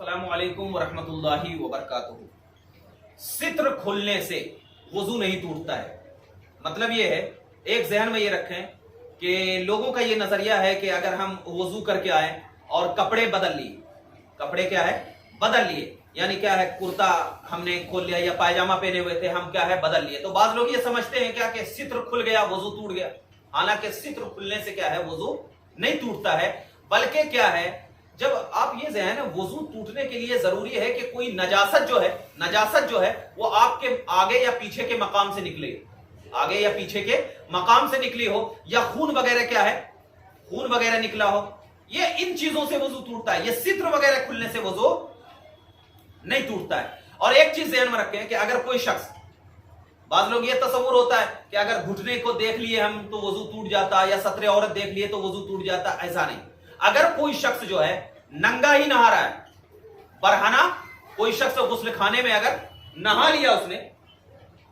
अस्सलामुअलैकुम वरहमतुल्लाहि वबरकातुहू। सित्र खुलने से वजू नहीं टूटता है। मतलब ये है, एक जहन में ये रखें कि लोगों का ये नजरिया है कि अगर हम वजू करके आए और कपड़े बदल लिए, कपड़े क्या है बदल लिए, यानी क्या है कुर्ता हमने खोल लिया या पायजामा पहने हुए थे हम क्या है बदल लिए, तो बाज लोग ये समझते हैं क्या कि सित्र खुल गया वजू टूट गया। हालांकि सित्र खुलने से क्या है वजू नहीं टूटता है, बल्कि क्या है जब आप ये जहन है वजू टूटने के लिए जरूरी है कि कोई नजासत जो है वो आपके आगे या पीछे के मकाम से निकले, आगे या पीछे के मकाम से निकली हो, या खून वगैरह क्या है खून वगैरह निकला हो, ये इन चीजों से वजू टूटता है। ये सित्र वगैरह खुलने से वजू नहीं टूटता है। और एक चीज ध्यान में रखें कि अगर कोई शख्स, बाज लोग ये तस्वुर होता है कि अगर घुटने को देख लिए हम तो वजू टूट जाता, या सतरे औरत देख लिए तो वजू टूट जाता, ऐसा नहीं। अगर कोई शख्स जो है नंगा ही नहा रहा है, बरहना कोई शख्स गुस्ल खाने में अगर नहा लिया उसने,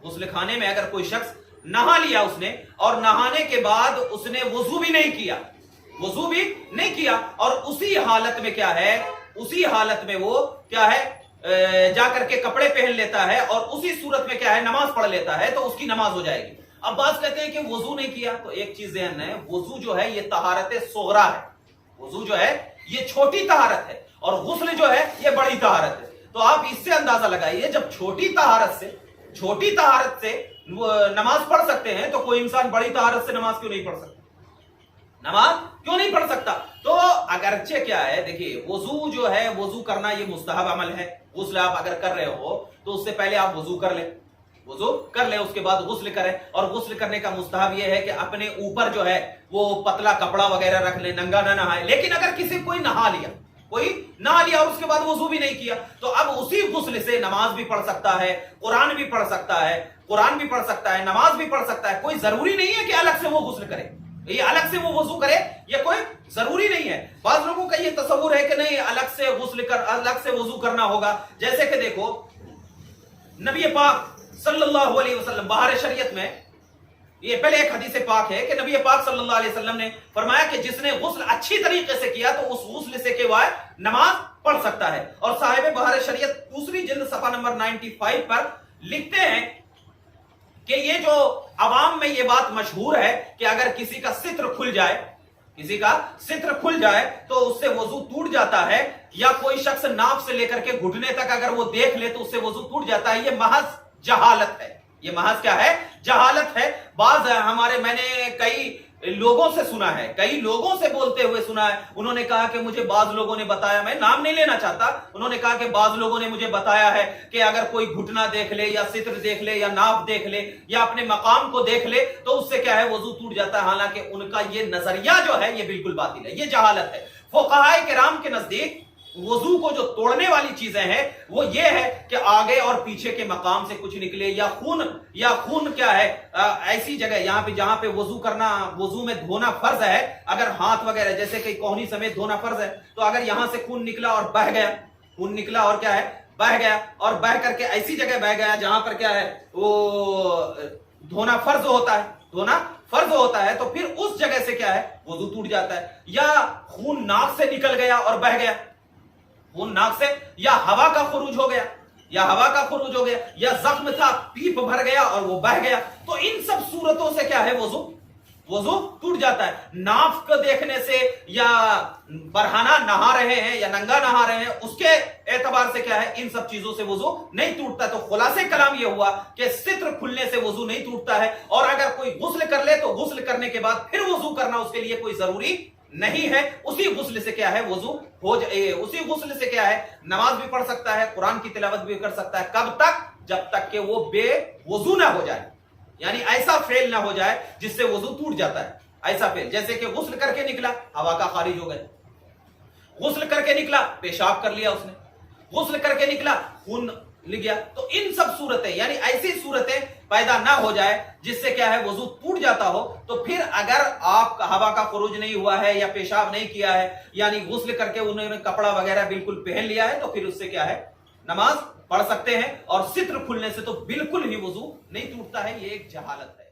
गुस्ल खाने में अगर कोई शख्स नहा लिया उसने और नहाने के बाद उसने वजू भी नहीं किया और उसी हालत में क्या है, उसी हालत में वो क्या है जाकर के कपड़े पहन लेता है और उसी सूरत में क्या है नमाज पढ़ लेता है, तो उसकी नमाज हो जाएगी। अब बात कहते हैं कि वजू नहीं किया, तो एक चीज ध्यान है, वजू जो है ये तहारत सोगरा है, वजू जो है ये छोटी तहारत है और गुस्ल जो है ये बड़ी तहारत है। तो आप इससे अंदाजा लगाइए, जब छोटी तहारत से नमाज पढ़ सकते हैं तो कोई इंसान बड़ी तहारत से नमाज क्यों नहीं पढ़ सकता? तो अगरचे क्या है, देखिए वजू जो है, वजू करना ये मुस्तहब अमल है। गुस्ल आप अगर कर रहे हो तो उससे पहले आप वजू कर ले, उसके बाद गुस्ल करें। और गुस्ल करने का मुस्तहब यह है कि अपने ऊपर जो है वो पतला कपड़ा वगैरह रख ले, नंगा ना नहाए। लेकिन अगर किसी कोई नहा लिया और उसके बाद वजू भी नहीं किया, तो अब उसी गुस्ल से नमाज भी पढ़ सकता है, कुरान भी पढ़ सकता है, नमाज भी पढ़ सकता है। कोई जरूरी नहीं है कि अलग से वो गुस्ल करे, ये अलग से वो वजू करे, ये कोई जरूरी नहीं है। बाज लोगों का ये तस्वुर है कि नहीं अलग से वजू करना होगा। जैसे कि देखो नबी पाक सल्लल्लाहु अलैहि वसल्लम बाहर शरीयत में, ये पहले एक हदीस पाक है कि नबी पाक सल्लल्लाहु अलैहि वसल्लम ने फरमाया कि जिसने गुस्ल अच्छी तरीके से किया तो उस गुस्ल से के वह नमाज पढ़ सकता है। और साहिब बाहर शरीयत दूसरी जिल्द सफा नंबर 95 पर लिखते हैं कि ये जो अवाम में ये बात मशहूर है कि अगर किसी का सित्र खुल जाए तो उससे वजू टूट जाता है, या कोई शख्स नाफ से लेकर के घुटने तक अगर वो देख ले तो उससे वजू टूट जाता है। ये महज जहालत है, ये महज क्या है जहालत है। मैंने कई लोगों से सुना है, कई लोगों से बोलते हुए सुना है, उन्होंने कहा कि मुझे बाज लोगों ने बताया, मैं नाम नहीं लेना चाहता, उन्होंने कहा कि बाज लोगों ने मुझे बताया है कि अगर कोई घुटना देख ले या सित्र देख ले या नाफ देख ले या अपने मकाम को देख ले तो उससे क्या है वजू टूट जाता है। हालांकि उनका ये नजरिया जो है ये बिल्कुल बातिल है, ये जहालत है। फुक़हाए किराम के नजदीक वजू को जो तोड़ने वाली चीजें हैं वो ये है कि आगे और पीछे के मकाम से कुछ निकले, या खून क्या है ऐसी जगह जहां पे वजू में धोना फर्ज है, अगर हाथ वगैरह जैसे कि कोहनी समेत धोना फर्ज है, तो अगर यहां से खून निकला और बह गया, खून निकला और क्या है बह गया, और बह करके ऐसी जगह बह गया जहां पर क्या है वो धोना फर्ज होता है, तो फिर उस जगह से क्या है वजू टूट जाता है। या खून नाक से निकल गया और बह गया, खून नाक से, या हवा का खुरूज हो गया, या जख्म था पीप भर गया और वो बह गया, तो इन सब सूरतों से क्या है वजू टूट जाता है। नाफ को देखने से या बरहाना नहा रहे हैं या नंगा नहा रहे हैं उसके एतबार से क्या है इन सब चीजों से वजू नहीं टूटता। तो खुलासे कलाम ये हुआ कि सित्र खुलने से वजू नहीं टूटता है, और अगर कोई गुस्ल कर ले तो गुस्ल करने के बाद फिर वजू करना उसके लिए कोई जरूरी नहीं है। उसी गुस्ल से क्या है वजू हो जाए, उसी गुस्ल से क्या है नमाज भी पढ़ सकता है, कुरान की तिलावत भी कर सकता है। कब तक? जब तक कि वो बेवजू ना हो जाए, यानी ऐसा फेल ना हो जाए जिससे वजू टूट जाता है। ऐसा फेल जैसे कि गुस्ल करके निकला, हवा का खारिज हो गया, गुस्ल करके निकला पेशाब कर लिया उसने, गुस्ल करके निकला खून लिख गया, तो इन सब सूरतें यानी ऐसी सूरतें पैदा ना हो जाए जिससे क्या है वजू टूट जाता हो। तो फिर अगर आपका हवा का खुरूज नहीं हुआ है या पेशाब नहीं किया है, यानी गुस्ल करके उन्होंने कपड़ा वगैरह बिल्कुल पहन लिया है, तो फिर उससे क्या है नमाज पढ़ सकते हैं। और सित्र खुलने से तो बिल्कुल ही वजू नहीं टूटता है, ये एक जहालत है।